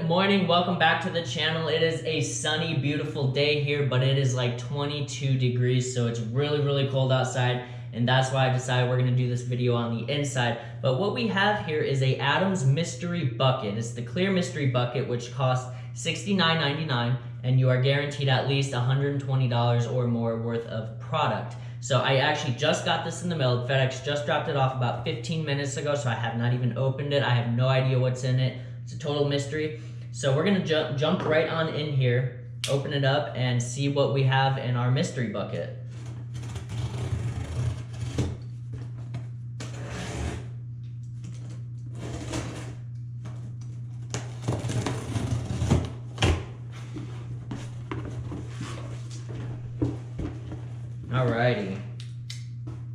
Good morning, welcome back to the channel. It is a sunny, beautiful day here, but it is like 22 degrees, so it's really cold outside, and that's why I decided we're gonna do this video on the inside. But what we have here is a Adams mystery bucket. It's the clear mystery bucket, which costs $69.99, and you are guaranteed at least $120 or more worth of product. So I actually just got this in the mail. FedEx just dropped it off about 15 minutes ago, so I have not even opened it. I have no idea what's in it. It's a total mystery. So we're gonna jump right on in here, open it up, and see what we have in our mystery bucket. Alrighty.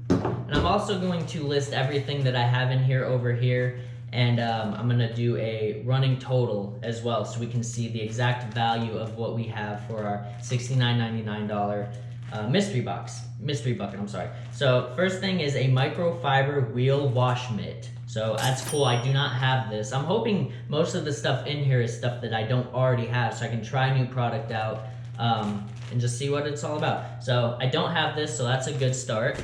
And I'm also going to list everything that I have in here over here, and I'm gonna do a running total as well so we can see the exact value of what we have for our $69.99 mystery bucket, I'm sorry. So first thing is a microfiber wheel wash mitt. So that's cool. I do not have this. I'm hoping most of the stuff in here is stuff that I don't already have, so I can try new product out and just see what it's all about. So I don't have this, so that's a good start.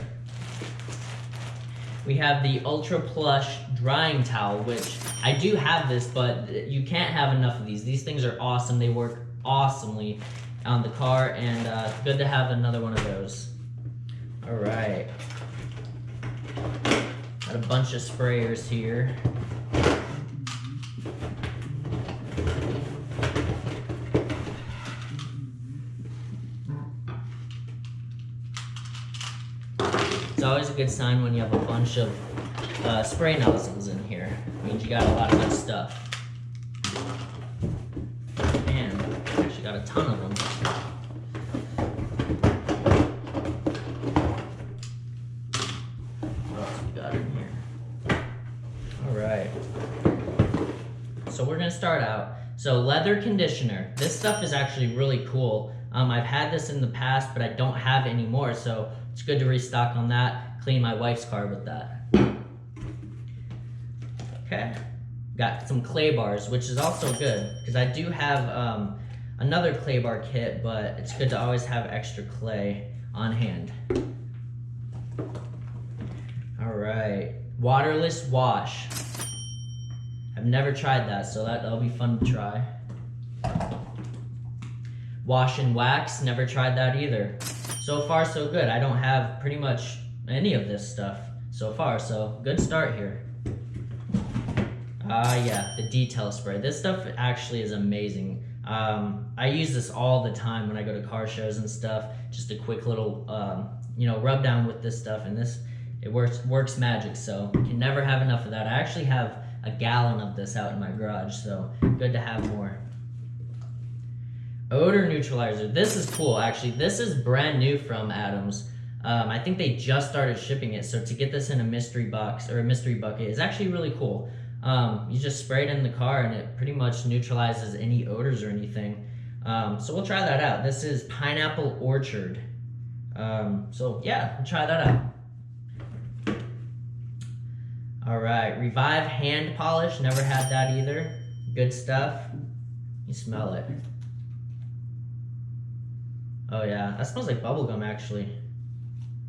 We have the Ultra Plush drying towel, which I do have this, but you can't have enough of these. These things are awesome. They work awesomely on the car, and good to have another one of those. All right. Got a bunch of sprayers here. It's always a good sign when you have a bunch of spray nozzles in here. It means you got a lot of good stuff. And I actually got a ton of them. What else we got in here? Alright. So we're gonna start out. So leather conditioner. This stuff is actually really cool. I've had this in the past, but I don't have it anymore, so it's good to restock on that. Clean my wife's car with that. Okay, got some clay bars, which is also good, because I do have another clay bar kit, but it's good to always have extra clay on hand. All right, waterless wash. I've never tried that, so that'll be fun to try. Wash and wax, never tried that either. So far, so good. I don't have pretty much any of this stuff so far, so good start here. Yeah, the detail spray. This stuff actually is amazing. I use this all the time when I go to car shows and stuff. Just a quick little, rub down with this stuff, and it works magic, so you can never have enough of that. I actually have a gallon of this out in my garage, so good to have more. Odor neutralizer. This is cool, actually. This is brand new from Adams. I think they just started shipping it, so to get this in a mystery box or a mystery bucket is actually really cool. You just spray it in the car and it pretty much neutralizes any odors or anything. So we'll try that out. This is Pineapple Orchard. So yeah, we'll try that out. All right, Revive hand polish. Never had that either. Good stuff. You smell it. Oh yeah, that smells like bubblegum actually.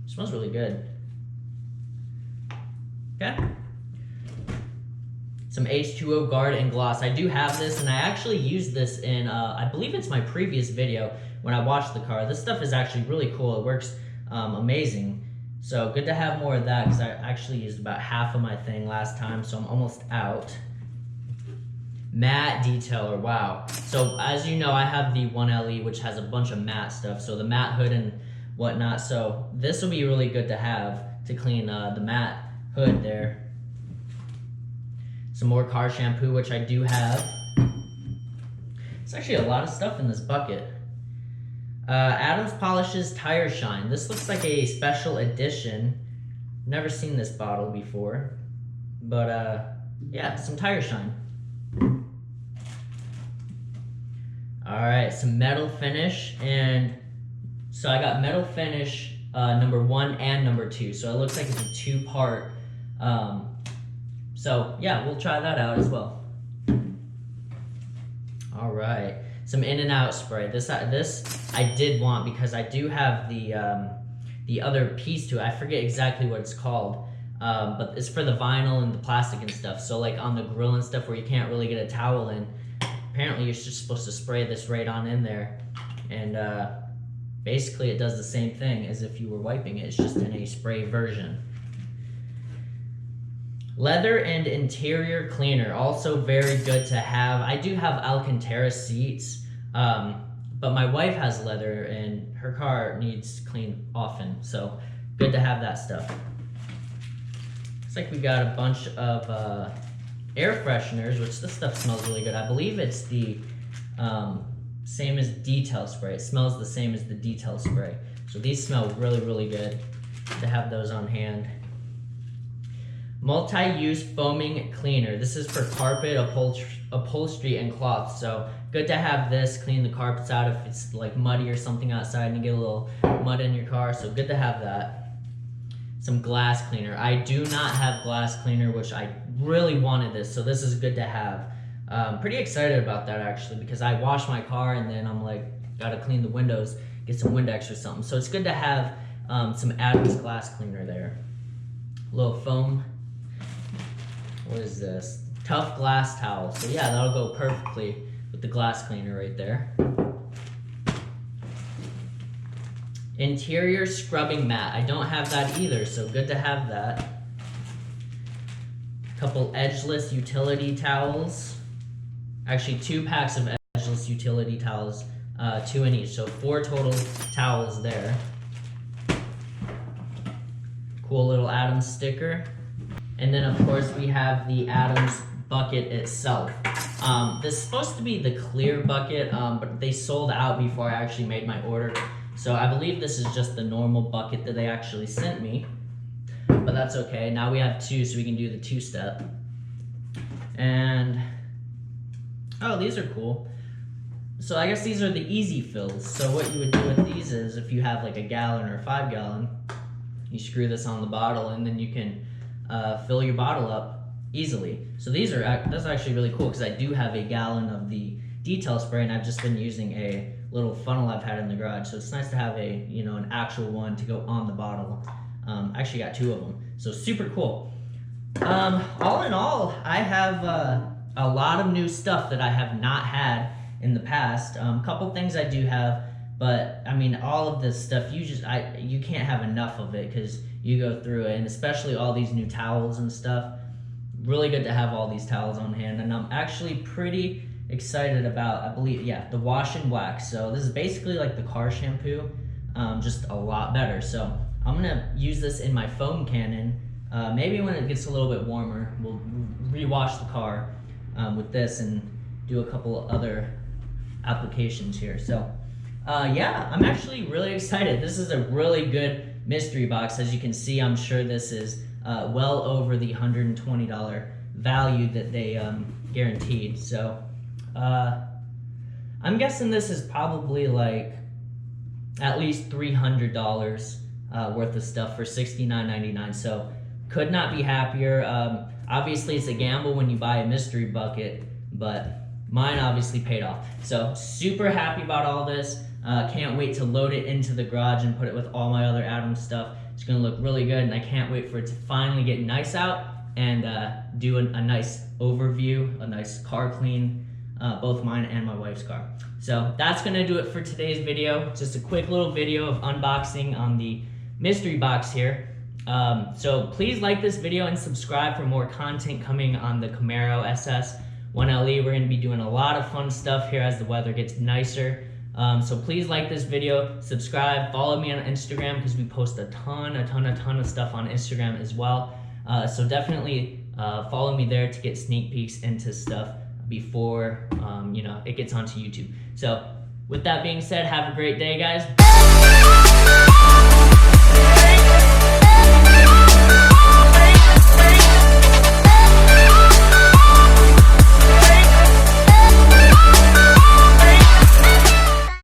It smells really good. Okay. Some H2O Guard and Gloss. I do have this, and I actually used this in, I believe it's my previous video when I washed the car. This stuff is actually really cool. It works amazing. So good to have more of that, because I actually used about half of my thing last time, so I'm almost out. Matte detailer, wow. So as you know, I have the 1LE, which has a bunch of matte stuff, so the matte hood and whatnot. So this will be really good to have to clean the matte hood there. Some more car shampoo, which I do have. It's actually a lot of stuff in this bucket. Adams Polishes Tire Shine. This looks like a special edition. Never seen this bottle before. But yeah, some tire shine. Alright, some metal finish. And so I got metal finish number 1 and number 2. So it looks like it's a 2-part. So yeah, we'll try that out as well. All right, some In-N-Out spray. This I did want because I do have the other piece to it. I forget exactly what it's called, but it's for the vinyl and the plastic and stuff. So like on the grill and stuff where you can't really get a towel in, apparently you're just supposed to spray this right on in there, and basically it does the same thing as if you were wiping it. It's just in a spray version. Leather and interior cleaner, also very good to have. I do have Alcantara seats, but my wife has leather and her car needs cleaned often, so good to have that stuff. Looks like we got a bunch of air fresheners, which this stuff smells really good. I believe it's the same as detail spray. It smells the same as the detail spray. So these smell really, really good to have those on hand. Multi-use foaming cleaner. This is for carpet, upholstery, and cloth. So good to have this, clean the carpets out if it's like muddy or something outside and you get a little mud in your car. So good to have that. Some glass cleaner. I do not have glass cleaner, which I really wanted this. So this is good to have. Pretty excited about that actually, because I wash my car and then I'm like, gotta clean the windows, get some Windex or something. So it's good to have some Adams glass cleaner there. A little foam. What is this? Tough glass towel. So yeah, that'll go perfectly with the glass cleaner right there. Interior scrubbing mat. I don't have that either, so good to have that. Couple edgeless utility towels. Actually, 2 packs of edgeless utility towels, 2 in each. So 4 total towels there. Cool little Adams sticker. And then of course we have the Adams bucket itself. This is supposed to be the clear bucket, but they sold out before I actually made my order. So I believe this is just the normal bucket that they actually sent me, but that's okay. Now we have 2, so we can do the 2-step. And, oh, these are cool. So I guess these are the easy fills. So what you would do with these is if you have like a gallon or 5 gallon, you screw this on the bottle and then you can fill your bottle up easily. So that's actually really cool because I do have a gallon of the detail spray and I've just been using a little funnel I've had in the garage. So it's nice to have a, you know, an actual one to go on the bottle. I actually got 2 of them. So super cool. All in all, I have a lot of new stuff that I have not had in the past. Couple things I do have, but I mean, all of this stuff, you can't have enough of it because you go through it, and especially all these new towels and stuff. Really good to have all these towels on hand, and I'm actually pretty excited about, I believe, yeah, the wash and wax. So this is basically like the car shampoo, just a lot better. So I'm gonna use this in my foam cannon. Maybe when it gets a little bit warmer, we'll rewash the car with this and do a couple other applications here. So yeah, I'm actually really excited. This is a really good mystery box. As you can see, I'm sure this is well over the $120 value that they guaranteed. So I'm guessing this is probably like at least $300 worth of stuff for $69.99. So could not be happier. Obviously it's a gamble when you buy a mystery bucket, but mine obviously paid off. So super happy about all this. Can't wait to load it into the garage and put it with all my other Adams stuff. It's gonna look really good, and I can't wait for it to finally get nice out and do a nice overview, a nice car clean, both mine and my wife's car. So that's gonna do it for today's video. Just a quick little video of unboxing on the mystery box here. So please like this video and subscribe for more content coming on the Camaro SS 1LE. We're gonna be doing a lot of fun stuff here as the weather gets nicer. So please like this video, subscribe, follow me on Instagram because we post a ton of stuff on Instagram as well. So definitely follow me there to get sneak peeks into stuff before you know, it gets onto YouTube. So with that being said, have a great day, guys.